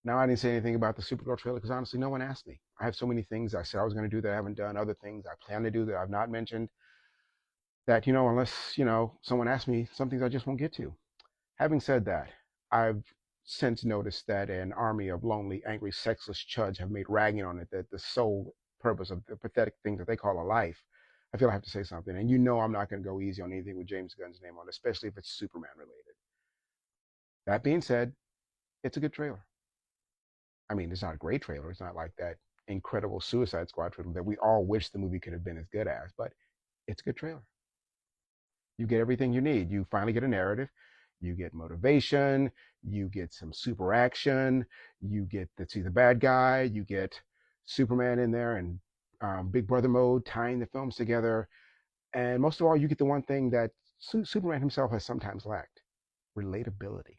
Now, I didn't say anything about the Supergirl trailer because honestly, no one asked me. I have so many things I said I was going to do that I haven't done, other things I plan to do that I've not mentioned, that, unless, someone asks me, some things I just won't get to. Having said that, I've since noticed that an army of lonely, angry, sexless chuds have made ragging on it that the sole purpose of the pathetic thing that they call a life. I feel I have to say something. And I'm not going to go easy on anything with James Gunn's name on it, especially if it's Superman related. That being said, it's a good trailer. I mean, it's not a great trailer. It's not like that incredible Suicide Squad trailer that we all wish the movie could have been as good as, but it's a good trailer. You get everything you need. You finally get a narrative. You get motivation. You get some super action. You get to see the bad guy. You get Superman in there and Big Brother mode, tying the films together. And most of all, you get the one thing that Superman himself has sometimes lacked: relatability.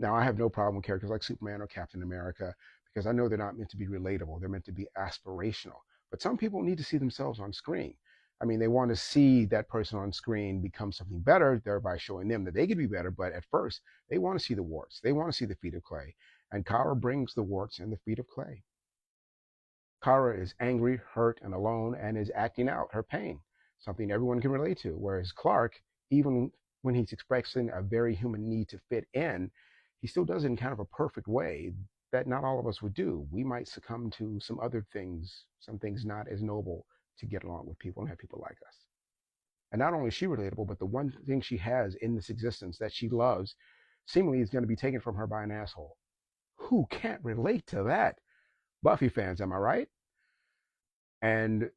Now, I have no problem with characters like Superman or Captain America because I know they're not meant to be relatable. They're meant to be aspirational. But some people need to see themselves on screen. I mean, they want to see that person on screen become something better, thereby showing them that they could be better. But at first, they want to see the warts. They want to see the feet of clay. And Kara brings the warts and the feet of clay. Kara is angry, hurt, and alone and is acting out her pain, something everyone can relate to. Whereas Clark, even when he's expressing a very human need to fit in, he still does it in kind of a perfect way that not all of us would do. We might succumb to some other things, some things not as noble, to get along with people and have people like us. And not only is she relatable, but the one thing she has in this existence that she loves seemingly is going to be taken from her by an asshole. Who can't relate to that? Buffy fans, am I right? And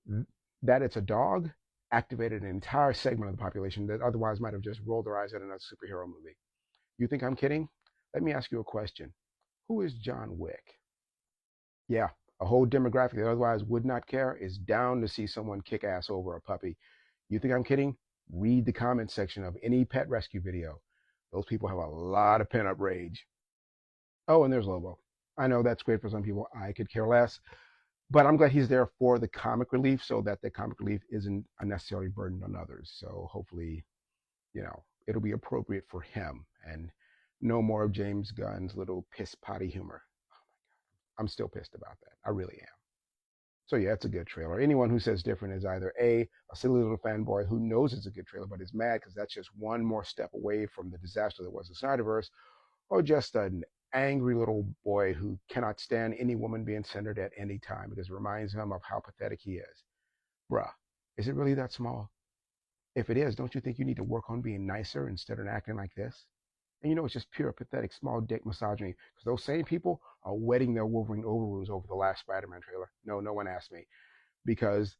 that it's a dog activated an entire segment of the population that otherwise might have just rolled their eyes at another superhero movie. You think I'm kidding? Let me ask you a question. Who is John Wick? Yeah, a whole demographic that otherwise would not care is down to see someone kick ass over a puppy. You think I'm kidding? Read the comment section of any pet rescue video. Those people have a lot of pent up rage. Oh, and there's Lobo. I know that's great for some people. I could care less. But I'm glad he's there for the comic relief so that the comic relief isn't unnecessarily burdened on others. So hopefully, it'll be appropriate for him and no more of James Gunn's little piss potty humor. Oh my God. I'm still pissed about that. I really am. So yeah, it's a good trailer. Anyone who says different is either a silly little fanboy who knows it's a good trailer but is mad because that's just one more step away from the disaster that was the Snyderverse, or just an angry little boy who cannot stand any woman being centered at any time because it reminds him of how pathetic he is. Bruh, is it really that small? If it is, don't you think you need to work on being nicer instead of acting like this? And it's just pure pathetic small dick misogyny because those same people are wetting their Wolverine overalls over the last Spider-Man trailer. No, no one asked me because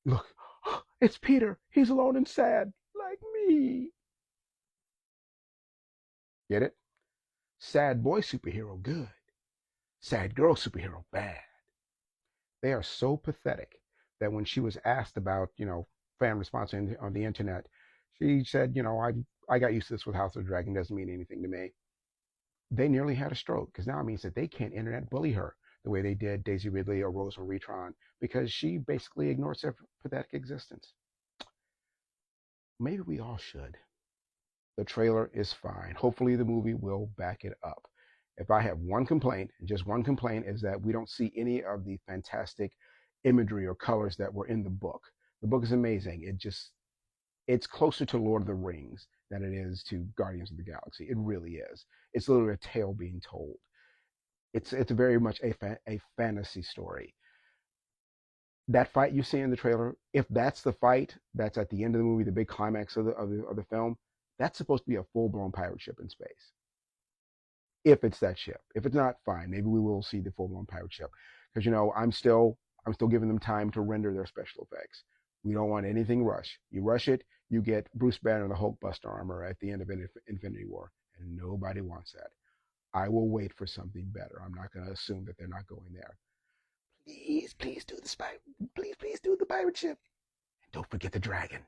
look, it's Peter. He's alone and sad like me. Get it? Sad boy superhero good. Sad girl superhero bad. They are so pathetic that when she was asked about, fan response on the internet, she said, I got used to this with House of the Dragon. Doesn't mean anything to me. They nearly had a stroke because now it means that they can't internet bully her the way they did Daisy Ridley or Rose Retron because she basically ignores their pathetic existence. Maybe we all should. The trailer is fine. Hopefully the movie will back it up. If I have one complaint, and just one complaint, is that we don't see any of the fantastic imagery or colors that were in the book. The book is amazing. It's closer to Lord of the Rings than it is to Guardians of the Galaxy. It really is. It's literally a tale being told. It's very much a fantasy story. That fight you see in the trailer, if that's the fight that's at the end of the movie, the big climax of the film, that's supposed to be a full-blown pirate ship in space. If it's that ship. If it's not, fine. Maybe we will see the full-blown pirate ship. Because I'm still giving them time to render their special effects. We don't want anything rushed. You rush it, you get Bruce Banner and the Hulkbuster armor at the end of Infinity War, and nobody wants that. I will wait for something better. I'm not going to assume that they're not going there. Please do the spy. Please do the pirate ship, and don't forget the dragon.